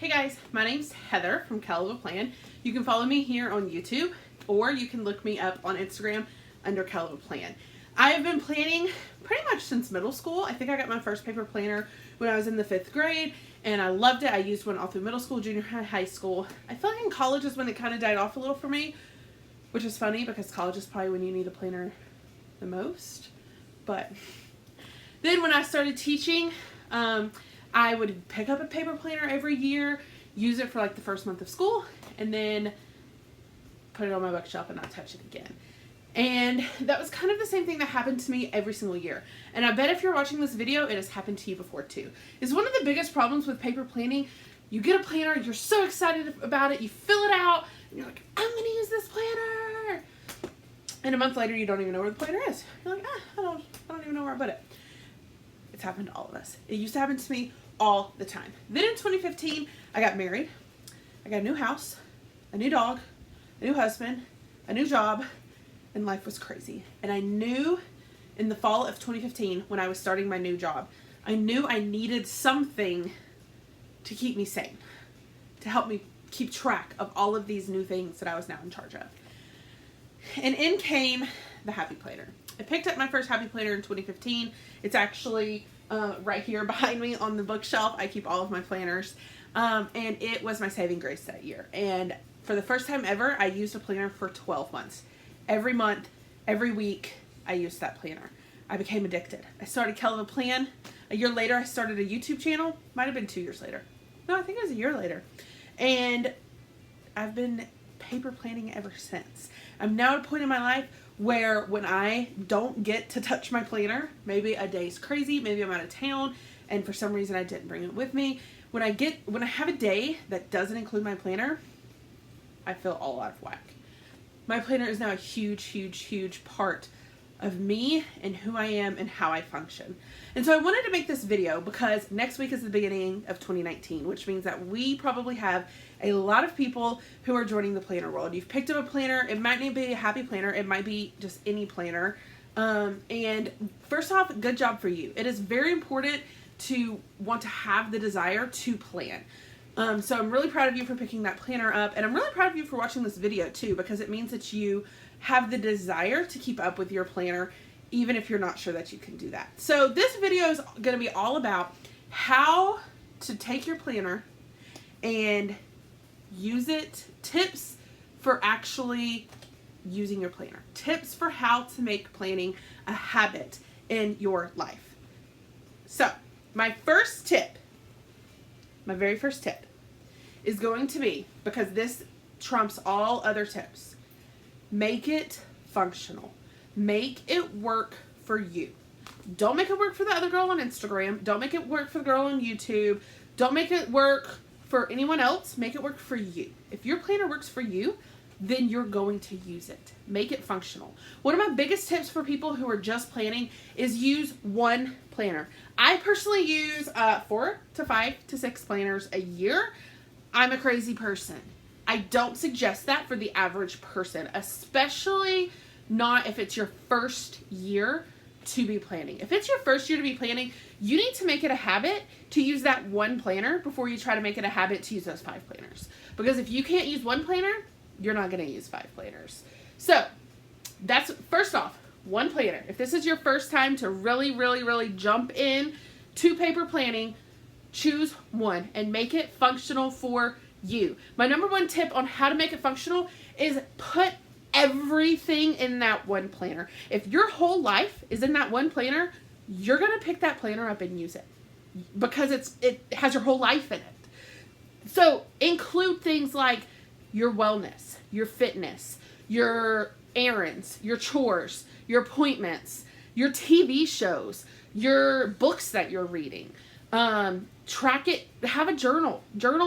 Hey guys, my name's Heather from Kell Plan. You can follow me here on YouTube, or you can look me up on Instagram under Kell Plan. I have been planning pretty much since middle school. I think I got my first paper planner when I was in the 5th grade, and I loved it. I used one all through middle school, junior high, high school. I feel like in college is when it kind of died off a little for me, which is funny because college is probably when you need a planner the most. But then when I started teaching, I would pick up a paper planner every year, use it for like the first month of school, and then put it on my bookshelf and not touch it again. And that was kind of the same thing that happened to me every single year. And I bet if you're watching this video, it has happened to you before too. It's one of the biggest problems with paper planning. You get a planner, you're so excited about it, you fill it out, and you're like, I'm going to use this planner. And a month later, you don't even know where the planner is. You're like, I don't even know where I put it. It's happened to all of us. It used to happen to me all the time. Then in 2015, I got married. I got a new house, a new dog, a new husband, a new job, and life was crazy. And I knew in the fall of 2015, when I was starting my new job, I knew I needed something to keep me sane, to help me keep track of all of these new things that I was now in charge of. And in came the Happy Planner. I picked up my first Happy Planner in 2015. It's actually right here behind me on the bookshelf. I keep all of my planners. And it was my saving grace that year. And for the first time ever, I used a planner for 12 months. Every month, every week, I used that planner. I became addicted. I started Kell Plan. A year later, I started a YouTube channel. Might have been 2 years later. No, I think it was a year later. And I've been paper planning ever since. I'm now at a point in my life where when I don't get to touch my planner, maybe a day's crazy, maybe I'm out of town, and for some reason I didn't bring it with me. When I have a day that doesn't include my planner, I feel all out of whack. My planner is now a huge, huge, huge part of me and who I am and how I function. And so I wanted to make this video because next week is the beginning of 2019, which means that we probably have a lot of people who are joining the planner world. You've picked up a planner. It might not be a Happy Planner. It might be just any planner. And first off, good job for you. It is very important to want to have the desire to plan. So I'm really proud of you for picking that planner up, and I'm really proud of you for watching this video too, because it means that you have the desire to keep up with your planner, even if you're not sure that you can do that. So this video is going to be all about how to take your planner and use it, tips for actually using your planner, tips for how to make planning a habit in your life. So my very first tip is going to be, because this trumps all other tips, make it functional. Make it work for you. Don't make it work for the other girl on Instagram. Don't make it work for the girl on YouTube. Don't make it work for anyone else. Make it work for you. If your planner works for you, then you're going to use it. Make it functional. One of my biggest tips for people who are just planning is use one planner. I personally use 4 to 5 to 6 planners a year. I'm a crazy person. I don't suggest that for the average person, especially not if it's your first year to be planning. If it's your first year to be planning, you need to make it a habit to use that one planner before you try to make it a habit to use those 5 planners. Because if you can't use one planner, you're not going to use 5 planners. So that's, first off, one planner. If this is your first time to really, really, really jump in to paper planning, choose one and make it functional for you. My number one tip on how to make it functional is put everything in that one planner. If your whole life is in that one planner, you're going to pick that planner up and use it because it has your whole life in it. So include things like your wellness, your fitness, your errands, your chores, your appointments, your TV shows, your books that you're reading. Track it, have a journal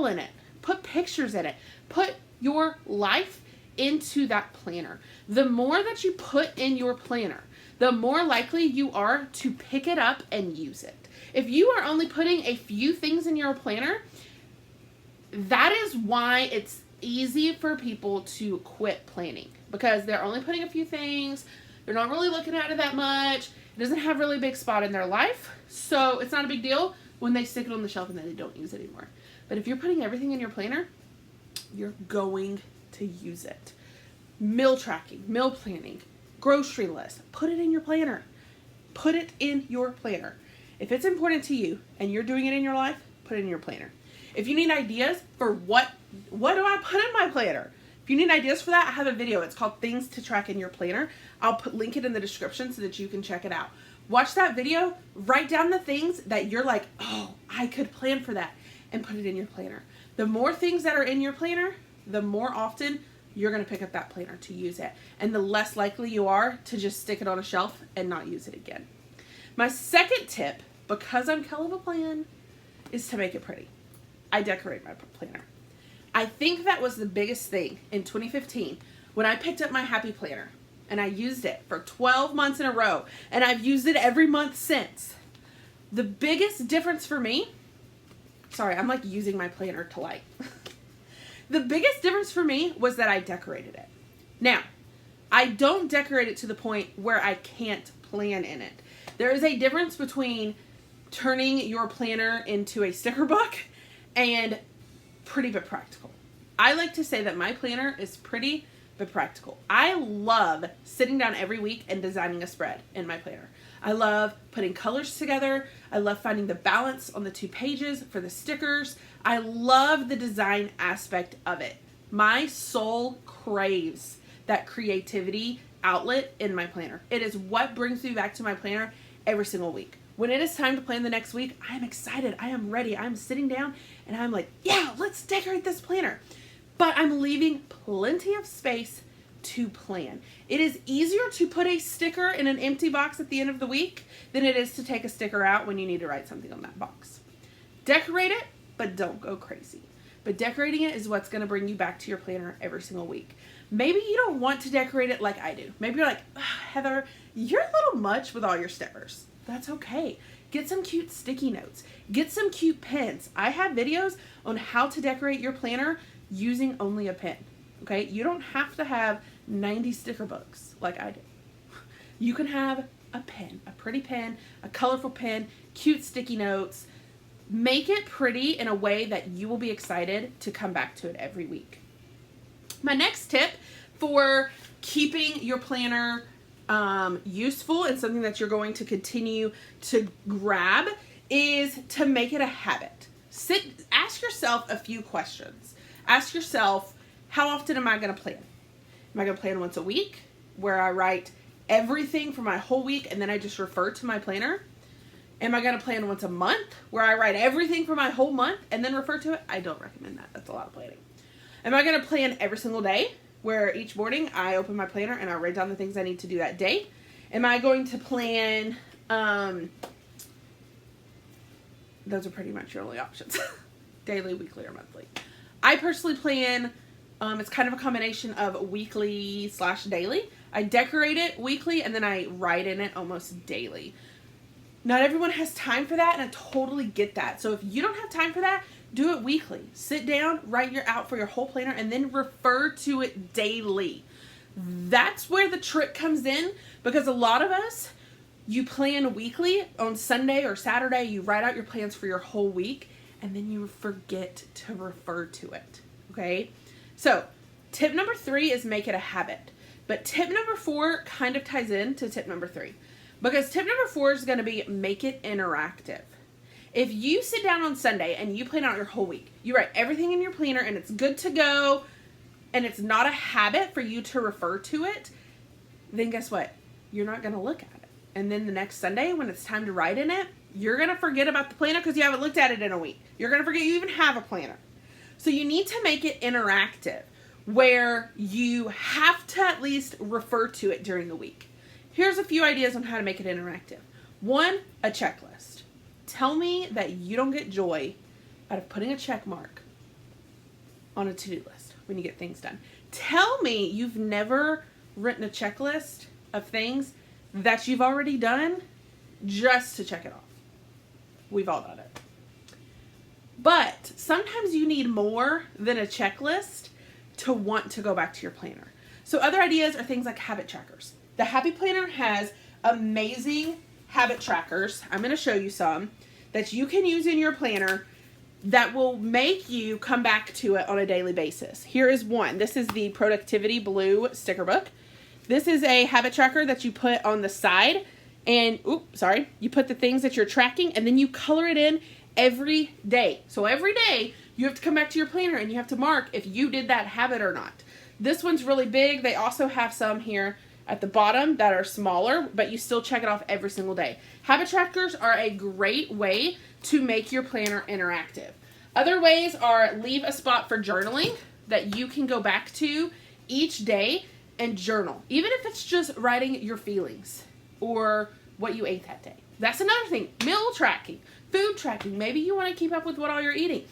in it, put pictures in it, put your life into that planner. The more that you put in your planner, the more likely you are to pick it up and use it. If you are only putting a few things in your planner, that is why it's easy for people to quit planning, because they're only putting a few things. They're not really looking at it that much. It doesn't have really big spot in their life, so it's not a big deal when they stick it on the shelf and then they don't use it anymore. But if you're putting everything in your planner, you're going to use it. Meal tracking, meal planning, grocery list, put it in your planner. Put it in your planner. If it's important to you and you're doing it in your life, put it in your planner. If you need ideas for what do I put in my planner? If you need ideas for that, I have a video. It's called Things to Track in Your Planner. I'll link it in the description so that you can check it out. Watch that video, write down the things that you're like, oh, I could plan for that, and put it in your planner. The more things that are in your planner, the more often you're going to pick up that planner to use it. And the less likely you are to just stick it on a shelf and not use it again. My second tip, because I'm Kell of a Plan, is to make it pretty. I decorate my planner. I think that was the biggest thing in 2015 when I picked up my Happy Planner and I used it for 12 months in a row, and I've used it every month since. The biggest difference for me, sorry, I'm like using my planner to light. The biggest difference for me was that I decorated it. Now, I don't decorate it to the point where I can't plan in it. There is a difference between turning your planner into a sticker book and pretty but practical. I like to say that my planner is pretty but practical. I love sitting down every week and designing a spread in my planner. I love putting colors together. I love finding the balance on the 2 pages for the stickers. I love the design aspect of it. My soul craves that creativity outlet in my planner. It is what brings me back to my planner every single week. When it is time to plan the next week, I am excited. I am ready. I'm sitting down and I'm like, yeah, let's decorate this planner. But I'm leaving plenty of space to plan. It is easier to put a sticker in an empty box at the end of the week than it is to take a sticker out when you need to write something on that box. Decorate it, but don't go crazy. But decorating it is what's going to bring you back to your planner every single week. Maybe you don't want to decorate it like I do. Maybe you're like, Heather, you're a little much with all your stickers. That's okay. Get some cute sticky notes. Get some cute pens. I have videos on how to decorate your planner using only a pen. Okay? You don't have to have 90 sticker books like I do. You can have a pen, a pretty pen, a colorful pen, cute sticky notes. Make it pretty in a way that you will be excited to come back to it every week. My next tip for keeping your planner useful and something that you're going to continue to grab is to make it a habit. Ask yourself a few questions. Ask yourself, how often am I going to plan? Am I going to plan once a week where I write everything for my whole week and then I just refer to my planner? Am I going to plan once a month where I write everything for my whole month and then refer to it? I don't recommend that. That's a lot of planning. Am I going to plan every single day where each morning I open my planner and I write down the things I need to do that day? Am I going to plan, those are pretty much your only options. Daily, weekly, or monthly. I personally plan, it's kind of a combination of weekly / daily. I decorate it weekly and then I write in it almost daily. Not everyone has time for that, and I totally get that. So if you don't have time for that, do it weekly. Sit down, write out for your whole planner, and then refer to it daily. That's where the trick comes in, because a lot of us, you plan weekly on Sunday or Saturday, you write out your plans for your whole week, and then you forget to refer to it, okay? So tip number 3 is make it a habit. But tip number 4 kind of ties in to tip number 3. Because tip number 4 is going to be make it interactive. If you sit down on Sunday and you plan out your whole week, you write everything in your planner and it's good to go, and it's not a habit for you to refer to it, then guess what? You're not going to look at it. And then the next Sunday when it's time to write in it, you're going to forget about the planner because you haven't looked at it in a week. You're going to forget you even have a planner. So you need to make it interactive where you have to at least refer to it during the week. Here's a few ideas on how to make it interactive. 1, a checklist. Tell me that you don't get joy out of putting a check mark on a to-do list when you get things done. Tell me you've never written a checklist of things that you've already done just to check it off. We've all done it. But sometimes you need more than a checklist to want to go back to your planner. So other ideas are things like habit trackers. The Happy Planner has amazing habit trackers. I'm going to show you some that you can use in your planner that will make you come back to it on a daily basis. Here is one. This is the Productivity Blue sticker book. This is a habit tracker that you put on the side, and you put the things that you're tracking, and then you color it in every day. So every day you have to come back to your planner and you have to mark if you did that habit or not. This one's really big. They also have some here at the bottom that are smaller, but you still check it off every single day. Habit trackers are a great way to make your planner interactive. Other ways are leave a spot for journaling that you can go back to each day and journal. Even if it's just writing your feelings or what you ate that day. That's another thing. Meal tracking, food tracking. Maybe you want to keep up with what all you're eating.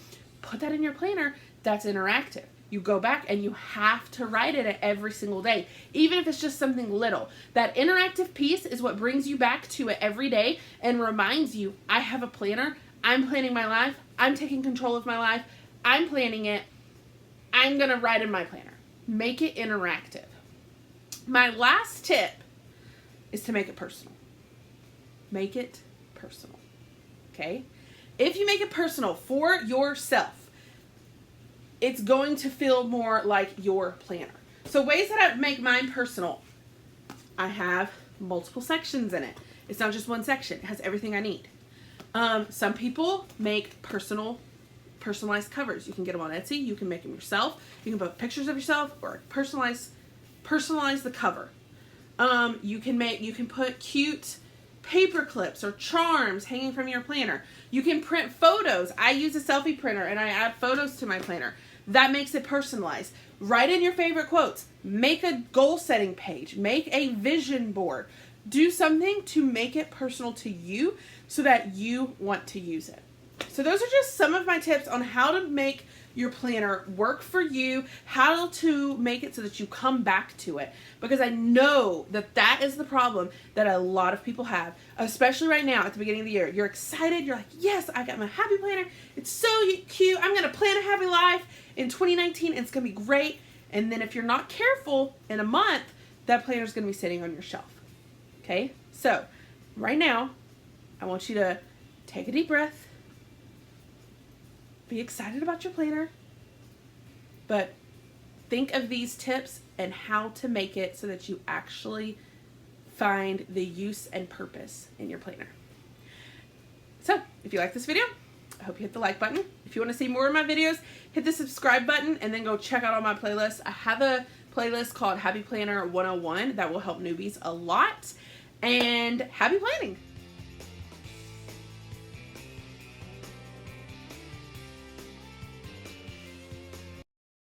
Put that in your planner. That's interactive. You go back and you have to write it every single day, even if it's just something little. That interactive piece is what brings you back to it every day and reminds you, I have a planner. I'm planning my life. I'm taking control of my life. I'm planning it. I'm going to write in my planner. Make it interactive. My last tip is to make it personal. Make it personal. Okay? If you make it personal for yourself, it's going to feel more like your planner. So ways that I make mine personal. I have multiple sections in it. It's not just one section. It has everything I need. Some people make personalized covers. You can get them on Etsy. You can make them yourself. You can put pictures of yourself or personalize the cover. You can put cute paper clips or charms hanging from your planner. You can print photos. I use a selfie printer and I add photos to my planner. That makes it personalized. Write in your favorite quotes. Make a goal setting page. Make a vision board. Do something to make it personal to you so that you want to use it. So those are just some of my tips on how to make your planner work for you, how to make it so that you come back to it. Because I know that that is the problem that a lot of people have, especially right now at the beginning of the year. You're excited. You're like, yes, I got my happy planner. It's so cute. I'm going to plan a happy life in 2019. And it's going to be great. And then if you're not careful, in a month, that planner is going to be sitting on your shelf. Okay? So right now, I want you to take a deep breath. Be excited about your planner, but think of these tips and how to make it so that you actually find the use and purpose in your planner. So, if you like this video, I hope you hit the like button. If you want to see more of my videos, hit the subscribe button and then go check out all my playlists. I have a playlist called Happy Planner 101 that will help newbies a lot. And happy planning!